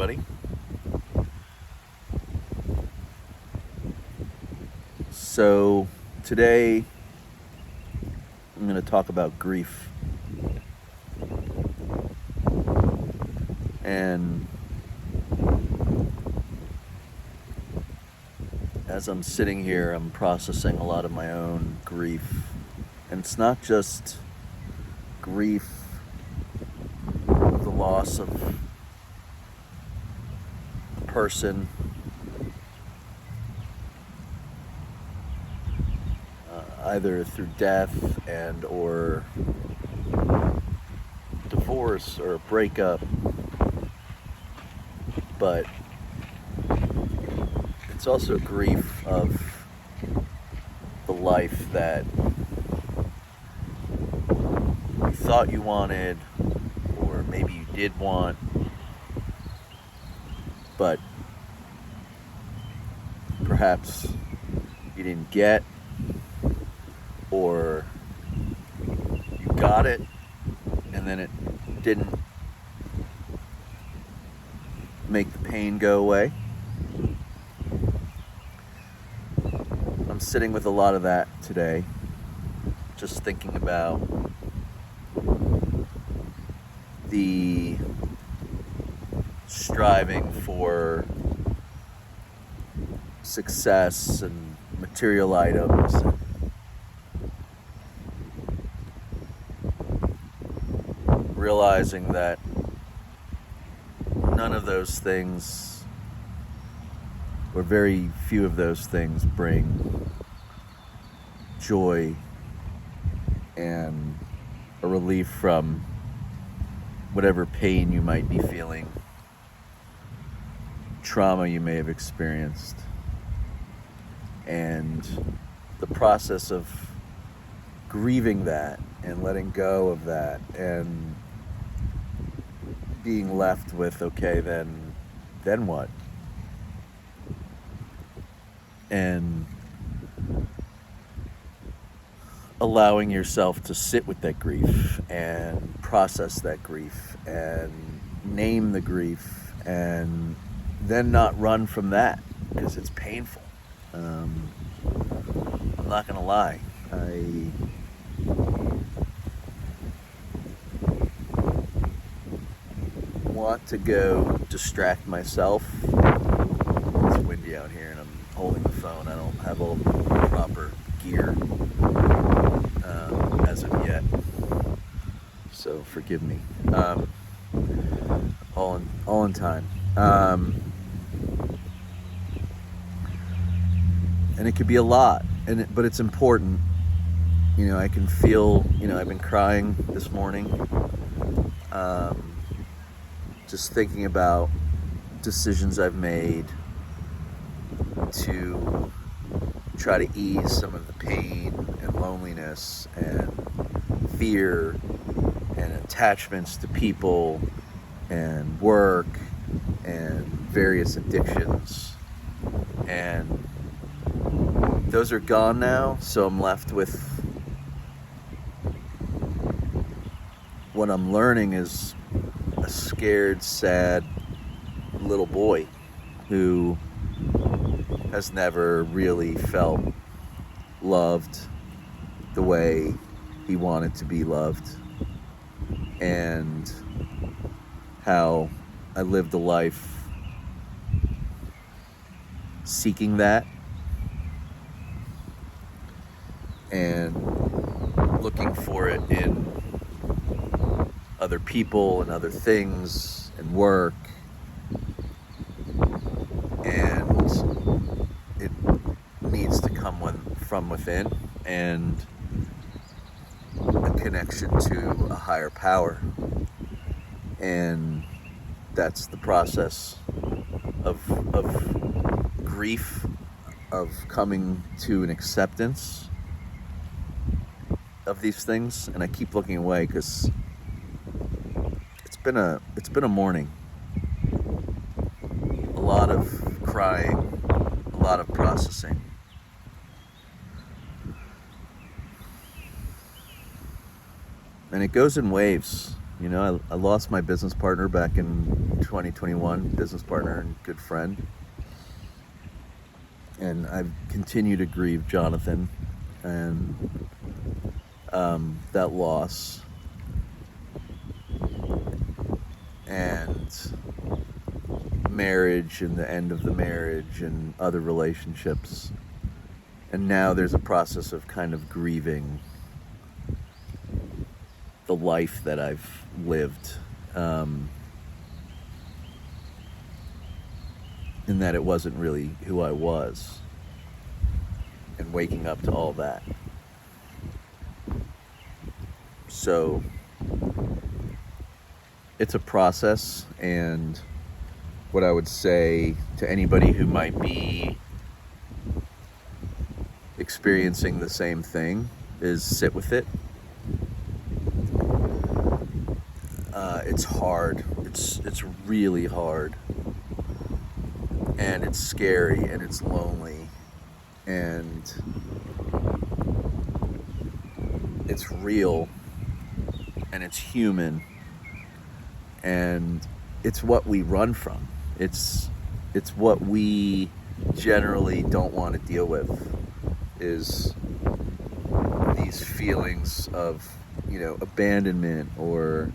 everybody. So, today I'm going to talk about grief. And as I'm sitting here, I'm processing a lot of my own grief. And it's not just grief of the loss of a person, either through death and or divorce or breakup, but it's also grief of the life that you thought you wanted, or maybe you did want, but perhaps you didn't get, or you got it and then it didn't make the pain go away. I'm sitting with a lot of that today, just thinking about the striving for success and material items, realizing that none of those things, or very few of those things, bring joy and a relief from whatever pain you might be feeling, trauma you may have experienced. And the process of grieving that and letting go of that and being left with, okay, then what? And allowing yourself to sit with that grief and process that grief and name the grief and then not run from that because it's painful. I'm not gonna lie. I want to go distract myself. It's windy out here and I'm holding the phone. I don't have all the proper gear as of yet, so forgive me. All in time. And it could be a lot, but it's important. I can feel. I've been crying this morning. Just thinking about decisions I've made to try to ease some of the pain and loneliness and fear and attachments to people and work and various addictions. And those are gone now, so I'm left with what I'm learning is a scared, sad little boy who has never really felt loved the way he wanted to be loved, and how I lived a life seeking that and looking for it in other people and other things and work, and it needs to come from within, and a connection to a higher power. And that's the process of grief, of coming to an acceptance of these things. And I keep looking away because it's been a morning. A lot of crying, a lot of processing. And it goes in waves. You know, I lost my business partner back in 2021, business partner and good friend. And I've continued to grieve Jonathan and that loss. And marriage and the end of the marriage and other relationships. And now there's a process of kind of grieving the life that I've lived. In that it wasn't really who I was. And waking up to all that. So it's a process, and what I would say to anybody who might be experiencing the same thing is sit with it. It's hard. It's really hard, and it's scary, and it's lonely, and it's real, and it's human, and it's what we run from. It's what we generally don't want to deal with, is these feelings of, abandonment, or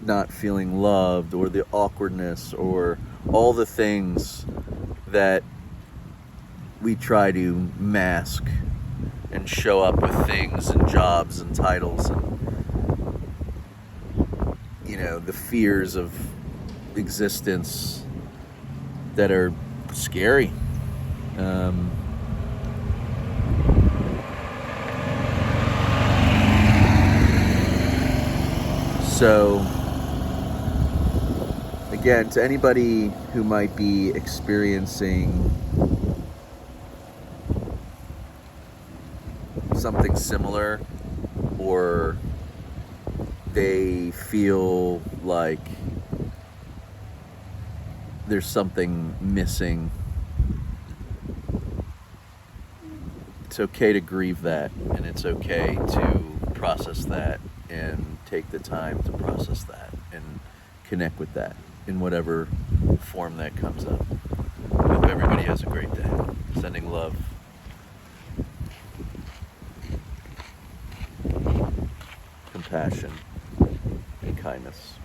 not feeling loved, or the awkwardness, or all the things that we try to mask and show up with things and jobs and titles and the fears of existence that are scary. So again, to anybody who might be experiencing something similar, or they feel like there's something missing, it's okay to grieve that, and it's okay to process that, and take the time to process that and connect with that in whatever form that comes up. I hope everybody has a great day. Sending love, compassion, and kindness.